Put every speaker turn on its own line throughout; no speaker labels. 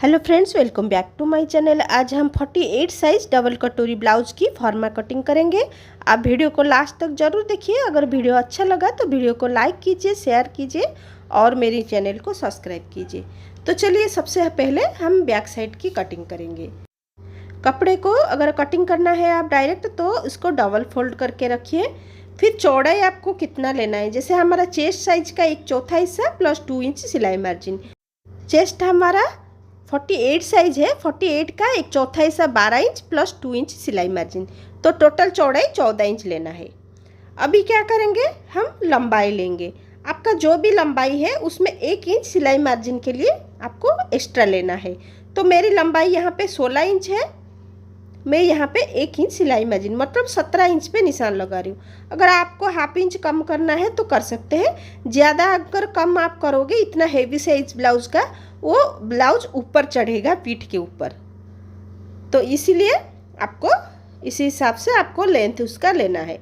Hello friends, welcome back to my channel. आज हम 48 size double कटोरी ब्लाउज की फॉर्मा कटिंग करेंगे। आप वीडियो को लास्ट तक जरूर देखिए। अगर वीडियो अच्छा लगा तो वीडियो को लाइक कीजिए, शेयर कीजिए और मेरे चैनल को सब्सक्राइब कीजिए। तो चलिए, सबसे पहले हम बैक साइड की कटिंग करेंगे। कपड़े को अगर कटिंग करना है आप डायरेक्ट, तो इसको डबल फोल्ड करके रखिए। फिर चौड़ाई आपको कितना लेना है, जैसे हमारा चेस्ट साइज का 1/4 हिस्सा प्लस 2 इंच सिलाई मार्जिन। चेस्ट हमारा 48 साइज है, 48 का 1/4 हिस्सा 12 इंच प्लस 2 इंच सिलाई मार्जिन, तो टोटल चौड़ाई 14 इंच लेना है। अभी क्या करेंगे, हम लंबाई लेंगे। आपका जो भी लंबाई है उसमें 1 इंच सिलाई मार्जिन के लिए आपको एक्स्ट्रा लेना है। तो मेरी लंबाई यहाँ पे 16 इंच है, मैं यहाँ पे 1 इंच सिलाई मार्जिन मतलब 17 इंच पे निशान लगा रही हूँ। अगर आपको हाफ इंच कम करना है तो कर सकते हैं। ज़्यादा अगर कम आप करोगे, इतना हेवी साइज ब्लाउज का, वो ब्लाउज ऊपर चढ़ेगा पीठ के ऊपर, तो इसीलिए आपको इसी हिसाब से आपको लेंथ उसका लेना है।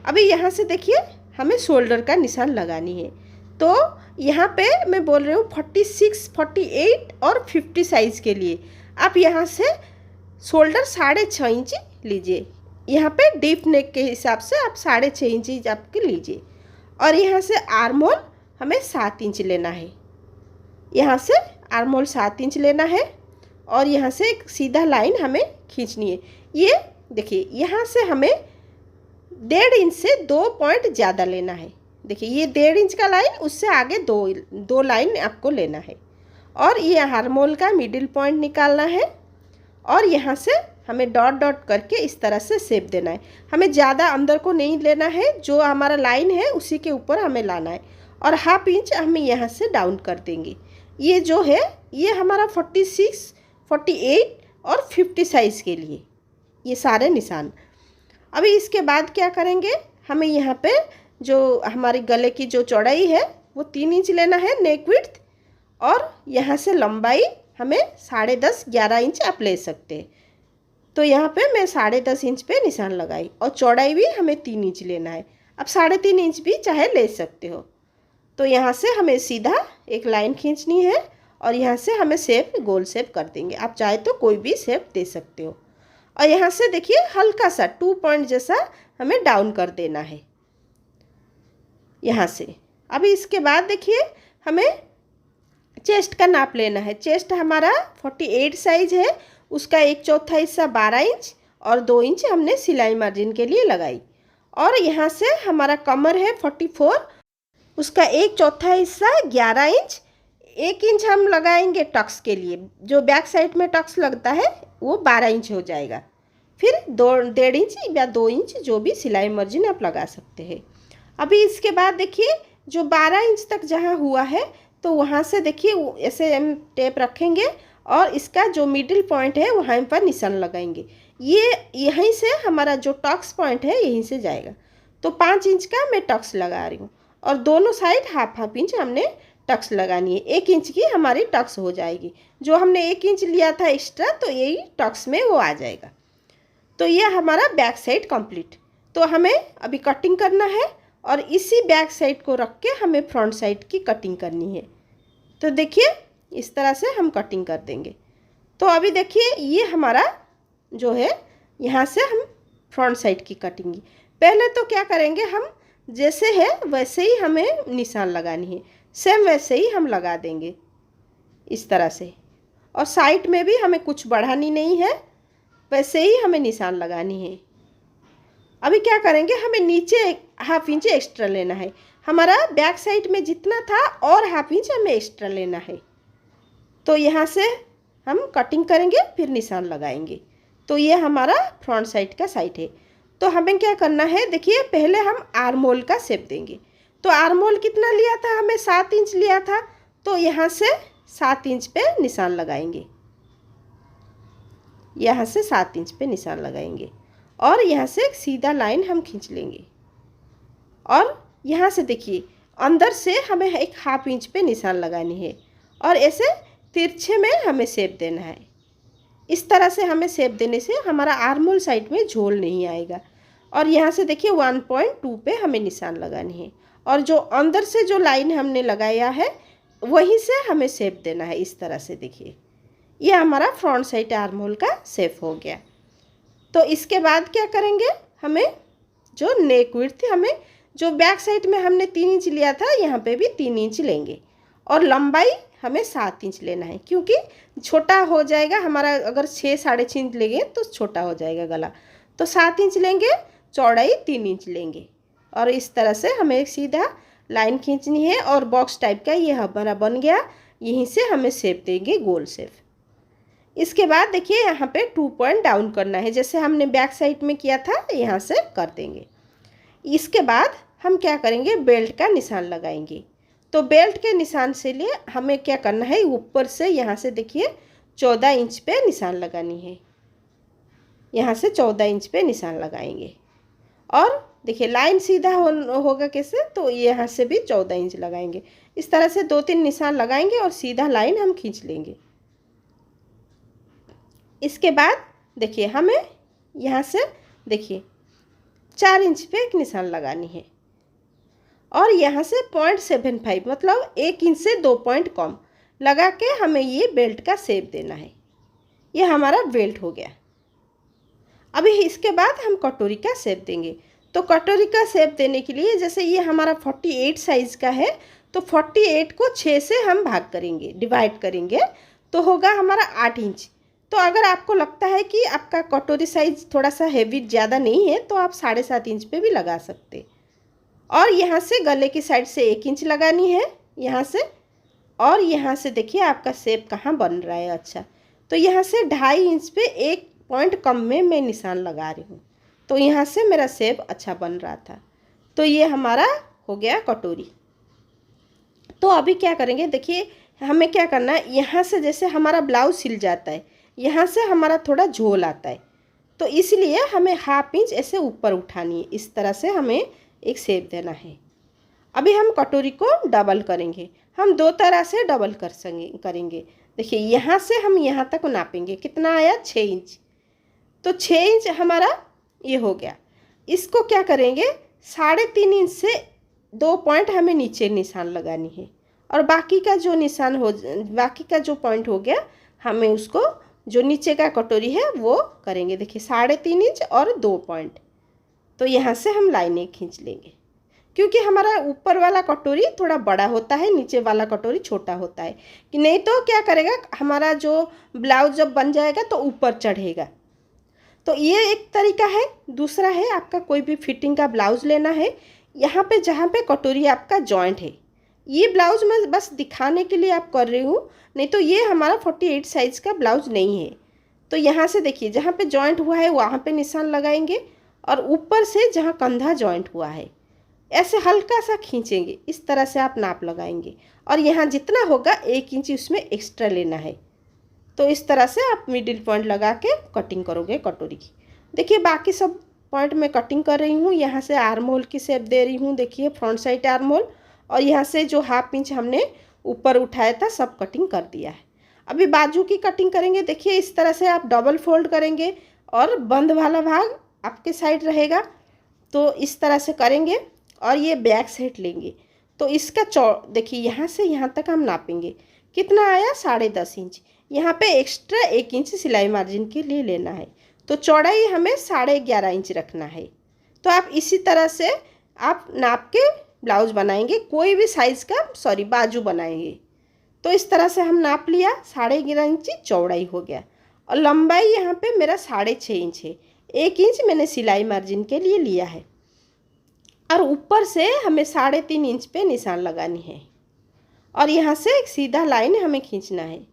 अभी यहाँ से देखिए, हमें शोल्डर का निशान लगानी है। तो यहाँ पे मैं बोल रही हूँ 46, 48 और 50 साइज़ के लिए आप यहाँ से शोल्डर 6.5 इंच लीजिए। यहाँ पे डीप नेक के हिसाब से आप 6.5 इंच आपके लीजिए। और यहाँ से आर्म होल हमें 7 इंच लेना है। यहाँ से आर्म होल 7 इंच लेना है और यहाँ से एक सीधा लाइन हमें खींचनी है। ये देखिए, यहाँ से हमें 1.5 इंच से 2 पॉइंट ज़्यादा लेना है। देखिए, ये 1.5 इंच का लाइन, उससे आगे दो लाइन आपको लेना है। और ये आर्म होल का मिडिल पॉइंट निकालना है और यहाँ से हमें डॉट डॉट करके इस तरह से शेप देना है। हमें ज़्यादा अंदर को नहीं लेना है, जो हमारा लाइन है उसी के ऊपर हमें लाना है। और हाफ इंच हमें यहाँ से डाउन कर देंगे। ये जो है ये हमारा 46, 48 और 50 साइज़ के लिए ये सारे निशान। अभी इसके बाद क्या करेंगे, हमें यहाँ पे जो हमारे गले की जो चौड़ाई है वो 3 इंच लेना है नेक विड्थ। और यहाँ से लंबाई हमें 10.5, 11 इंच आप ले सकते हैं। तो यहाँ पे मैं 10.5 इंच पे निशान लगाई और चौड़ाई भी हमें 3 इंच लेना है। अब 3.5 इंच भी चाहे ले सकते हो। तो यहाँ से हमें सीधा एक लाइन खींचनी है और यहाँ से हमें शेप गोल शेप कर देंगे। आप चाहे तो कोई भी शेप दे सकते हो। और यहाँ से देखिए, हल्का सा 2 पॉइंट जैसा हमें डाउन कर देना है यहाँ से। अभी इसके बाद देखिए, हमें चेस्ट का नाप लेना है। चेस्ट हमारा 48 साइज है, उसका 1/4 हिस्सा 12 इंच और 2 इंच हमने सिलाई मार्जिन के लिए लगाई। और यहाँ से हमारा कमर है 44, उसका 1/4 हिस्सा 11 इंच, 1 इंच हम लगाएंगे टक्स के लिए। जो बैक साइड में टक्स लगता है वो 12 इंच हो जाएगा। फिर 1.5 इंच या 2 इंच जो भी सिलाई मार्जिन आप लगा सकते हैं। अभी इसके बाद देखिए, जो 12 इंच तक जहाँ हुआ है तो वहाँ से देखिए ऐसे हम टेप रखेंगे और इसका जो मिडिल पॉइंट है वहाँ पर निशान लगाएंगे। ये यहीं से हमारा जो टक्स पॉइंट है यहीं से जाएगा। तो 5 इंच का मैं टक्स लगा रही हूँ और दोनों साइड हाफ इंच हमने टक्स लगानी है। 1 इंच की हमारी टक्स हो जाएगी। जो हमने 1 इंच लिया था एक्स्ट्रा, तो यही टक्स में वो आ जाएगा। तो ये हमारा बैक साइड कंप्लीट। तो हमें अभी कटिंग करना है और इसी बैक साइड को रख के हमें फ्रंट साइड की कटिंग करनी है। तो देखिए, इस तरह से हम कटिंग कर देंगे। तो अभी देखिए, ये हमारा जो है यहाँ से हम फ्रंट साइड की कटिंग। पहले तो क्या करेंगे, हम जैसे है वैसे ही हमें निशान लगानी है, सेम वैसे ही हम लगा देंगे इस तरह से। और साइड में भी हमें कुछ बढ़ानी नहीं है, वैसे ही हमें निशान लगानी है। अभी क्या करेंगे, हमें नीचे हाफ इंच एक्स्ट्रा लेना है। हमारा बैक साइड में जितना था और हाफ इंच हमें एक्स्ट्रा लेना है। तो यहाँ से हम कटिंग करेंगे, फिर निशान लगाएंगे। तो ये हमारा फ्रंट साइड का साइड है। तो हमें क्या करना है, देखिए पहले हम आर्म होल का शेप देंगे। तो आर्म होल कितना लिया था, हमें 7 इंच लिया था। तो यहाँ से 7 इंच पे निशान लगाएंगे। यहाँ से 7 इंच पे निशान लगाएंगे और यहाँ से एक सीधा लाइन हम खींच लेंगे। और यहाँ से देखिए, अंदर से हमें एक हाफ इंच पे निशान लगानी है और ऐसे तिरछे में हमें शेप देना है। इस तरह से हमें शेप देने से हमारा आर्म होल साइड में झोल नहीं आएगा। और यहाँ से देखिए 1.2 पे हमें निशान लगानी है और जो अंदर से जो लाइन हमने लगाया है वहीं से हमें शेप देना है। इस तरह से देखिए, ये हमारा फ्रंट साइड आर्म होल का शेप हो गया। तो इसके बाद क्या करेंगे, हमें जो नेक विड्थ हमें जो बैक साइड में हमने 3 इंच लिया था, यहाँ पे भी 3 इंच लेंगे और लंबाई हमें 7 इंच लेना है, क्योंकि छोटा हो जाएगा हमारा। अगर 6 साढ़े 6 इंच लेंगे तो छोटा हो जाएगा गला। तो 7 इंच लेंगे, चौड़ाई 3 इंच लेंगे और इस तरह से हमें एक सीधा लाइन खींचनी है और बॉक्स टाइप का ये हमारा बन गया। यहीं से हमें शेप देंगे, गोल शेप। इसके बाद देखिए यहाँ पे 2 पॉइंट डाउन करना है, जैसे हमने बैक साइड में किया था, यहाँ से कर देंगे। इसके बाद हम क्या करेंगे, बेल्ट का निशान लगाएंगे। तो बेल्ट के निशान से लिए हमें क्या करना है, ऊपर से यहाँ से देखिए 14 इंच पे निशान लगानी है। यहाँ से 14 इंच पे निशान लगाएंगे और देखिए लाइन सीधा होगा कैसे, तो यहाँ से भी 14 इंच लगाएंगे। इस तरह से 2-3 निशान लगाएंगे और सीधा लाइन हम खींच लेंगे। इसके बाद देखिए हमें यहाँ से देखिए 4 इंच पे एक निशान लगानी है और यहाँ से 0.75 मतलब 1 इंच से 2 पॉइंट कम लगा के हमें ये बेल्ट का शेप देना है। ये हमारा बेल्ट हो गया। अभी इसके बाद हम कटोरी का शेप देंगे। तो कटोरी का शेप देने के लिए, जैसे ये हमारा 48 साइज़ का है, तो 48 को 6 से हम भाग करेंगे, डिवाइड करेंगे, तो होगा हमारा 8 इंच। तो अगर आपको लगता है कि आपका कटोरी साइज़ थोड़ा सा हैवी ज़्यादा नहीं है, तो आप 7.5 इंच पे भी लगा सकते। और यहाँ से गले की साइड से 1 इंच लगानी है यहाँ से, और यहाँ से देखिए आपका शेप कहाँ बन रहा है। अच्छा, तो यहाँ से 2.5 इंच पे 1 पॉइंट कम में मैं निशान लगा रही हूँ, तो यहाँ से मेरा शेप अच्छा बन रहा था। तो ये हमारा हो गया कटोरी। तो अभी क्या करेंगे, देखिए हमें क्या करना है, यहाँ से जैसे हमारा ब्लाउज सिल जाता है, यहाँ से हमारा थोड़ा झोल आता है, तो इसलिए हमें 1/2 इंच ऐसे ऊपर उठानी है। इस तरह से हमें एक शेप देना है। अभी हम कटोरी को डबल करेंगे। हम 2 तरह से डबल करेंगे। देखिए यहाँ से हम यहाँ तक नापेंगे, कितना आया 6 इंच। तो 6 इंच हमारा ये हो गया। इसको क्या करेंगे, 3.5 इंच से 2 पॉइंट हमें नीचे निशान लगानी है और बाकी का जो पॉइंट हो गया, हमें उसको जो नीचे का कटोरी है वो करेंगे। देखिए 3.5 इंच और 2 पॉइंट, तो यहाँ से हम लाइनें खींच लेंगे, क्योंकि हमारा ऊपर वाला कटोरी थोड़ा बड़ा होता है, नीचे वाला कटोरी छोटा होता है। कि नहीं तो क्या करेगा, हमारा जो ब्लाउज जब बन जाएगा तो ऊपर चढ़ेगा। तो ये एक तरीका है। दूसरा है, आपका कोई भी फिटिंग का ब्लाउज लेना है, यहाँ पे जहाँ पे कटोरी आपका जॉइंट है, ये ब्लाउज मैं बस दिखाने के लिए आप कर रही हूँ, नहीं तो ये हमारा 48 साइज़ का ब्लाउज नहीं है। तो यहाँ से देखिए जहाँ पे जॉइंट हुआ है वहाँ पे निशान लगाएंगे और ऊपर से जहाँ कंधा जॉइंट हुआ है ऐसे हल्का सा खींचेंगे। इस तरह से आप नाप लगाएंगे और यहाँ जितना होगा 1 इंच उसमें एक्स्ट्रा लेना है। तो इस तरह से आप मिडिल पॉइंट लगा के कटिंग करोगे कटोरी की। देखिए बाकी सब पॉइंट में कटिंग कर रही हूँ। यहाँ से आर्म होल की शेप दे रही हूँ, देखिए फ्रंट साइड आर्म होल, और यहाँ से जो 1/2 इंच हमने ऊपर उठाया था सब कटिंग कर दिया है। अभी बाजू की कटिंग करेंगे। देखिए इस तरह से आप डबल फोल्ड करेंगे और बंद वाला भाग आपके साइड रहेगा, तो इस तरह से करेंगे और ये बैक साइड लेंगे। तो इसका देखिए यहाँ से यहाँ तक हम नापेंगे, कितना आया 10.5 इंच। यहाँ पे एक्स्ट्रा 1 इंच सिलाई मार्जिन के लिए लेना है, तो चौड़ाई हमें 11.5 इंच रखना है। तो आप इसी तरह से आप नाप के ब्लाउज बनाएंगे, कोई भी साइज़ का बाजू बनाएंगे। तो इस तरह से हम नाप लिया, 11.5 इंच चौड़ाई हो गया और लंबाई यहाँ पे मेरा 6.5 इंच है। 1 इंच मैंने सिलाई मार्जिन के लिए लिया है और ऊपर से हमें 3.5 इंच पे निशान लगानी है और यहाँ से एक सीधा लाइन हमें खींचना है।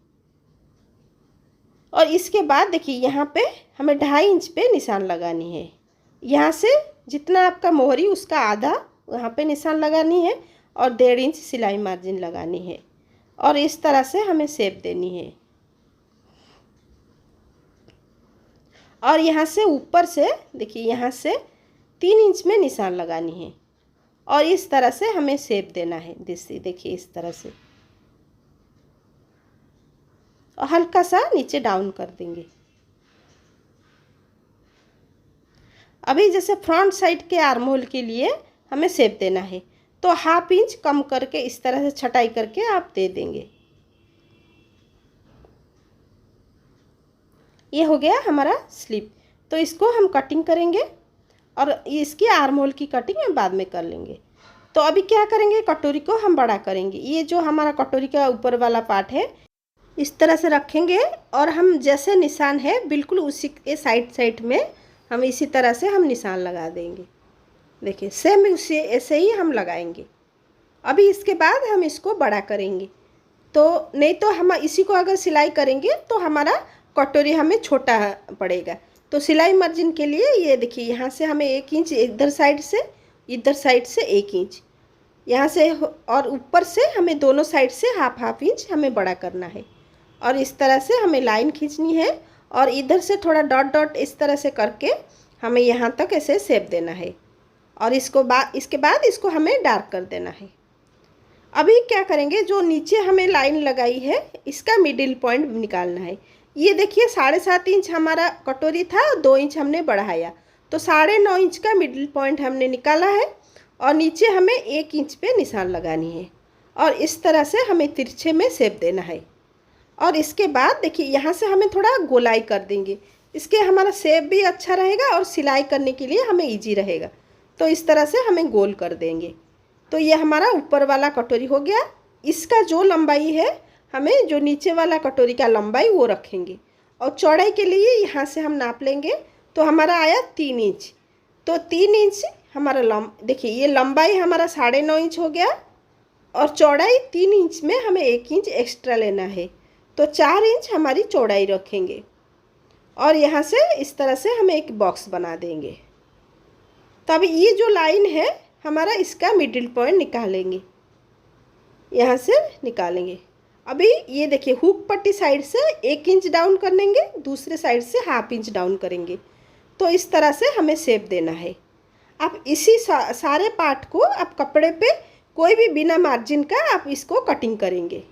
और इसके बाद देखिए यहाँ पे हमें 2.5 इंच पे निशान लगानी है। यहाँ से जितना आपका मोहरी उसका आधा यहाँ पे निशान लगानी है और 1.5 इंच सिलाई मार्जिन लगानी है और इस तरह से हमें शेप देनी है। और यहाँ से ऊपर से देखिए यहाँ से 3 इंच में निशान लगानी है और इस तरह से हमें शेप देना है। देखिए इस तरह से और हल्का सा नीचे डाउन कर देंगे। अभी जैसे फ्रंट साइड के आर्म होल के लिए हमें शेप देना है, तो 1/2 इंच कम करके इस तरह से छटाई करके आप दे देंगे। ये हो गया हमारा स्लीव। तो इसको हम कटिंग करेंगे और इसकी आर्म होल की कटिंग हम बाद में कर लेंगे। तो अभी क्या करेंगे, कटोरी को हम बड़ा करेंगे। ये जो हमारा कटोरी का ऊपर वाला पार्ट है इस तरह से रखेंगे और हम जैसे निशान है बिल्कुल उसी के साइड साइड में हम इसी तरह से हम निशान लगा देंगे। देखिए सेम उसी ऐसे ही हम लगाएंगे। अभी इसके बाद हम इसको बड़ा करेंगे। तो नहीं तो हम इसी को अगर सिलाई करेंगे तो हमारा कटोरी हमें छोटा पड़ेगा। तो सिलाई मार्जिन के लिए ये देखिए यहाँ से हमें 1 इंच इधर साइड से 1 इंच यहाँ से और ऊपर से हमें दोनों साइड से हाफ इंच हमें बड़ा करना है। और इस तरह से हमें लाइन खींचनी है और इधर से थोड़ा डॉट डॉट इस तरह से करके हमें यहाँ तक ऐसे शेप देना है। और इसके बाद इसको हमें डार्क कर देना है। अभी क्या करेंगे, जो नीचे हमें लाइन लगाई है इसका मिडिल पॉइंट निकालना है। ये देखिए 7.5 इंच हमारा कटोरी था, 2 इंच हमने बढ़ाया तो 9.5 इंच का मिडिल पॉइंट हमने निकाला है। और नीचे हमें 1 इंच पे निशान लगानी है और इस तरह से हमें तिरछे में शेप देना है। और इसके बाद देखिए यहाँ से हमें थोड़ा गोलाई कर देंगे, इसके हमारा शेप भी अच्छा रहेगा और सिलाई करने के लिए हमें ईजी रहेगा। तो इस तरह से हमें गोल कर देंगे। तो ये हमारा ऊपर वाला कटोरी हो गया। इसका जो लंबाई है हमें जो नीचे वाला कटोरी का लंबाई वो रखेंगे और चौड़ाई के लिए यहाँ से हम नाप लेंगे। तो हमारा आया 3 इंच। तो 3 इंच हमारा देखिए ये लंबाई हमारा 9.5 इंच हो गया और चौड़ाई 3 इंच में हमें 1 इंच एक्स्ट्रा लेना है। तो 4 इंच हमारी चौड़ाई रखेंगे और यहाँ से इस तरह से हम एक बॉक्स बना देंगे। तो अभी ये जो लाइन है हमारा इसका मिडिल पॉइंट निकालेंगे, यहाँ से निकालेंगे। अभी ये देखिए हुक पट्टी साइड से 1 इंच डाउन कर लेंगे, दूसरे साइड से हाफ इंच डाउन करेंगे। तो इस तरह से हमें शेप देना है। आप इसी सारे पार्ट को आप कपड़े पे कोई भी बिना मार्जिन का आप इसको कटिंग करेंगे।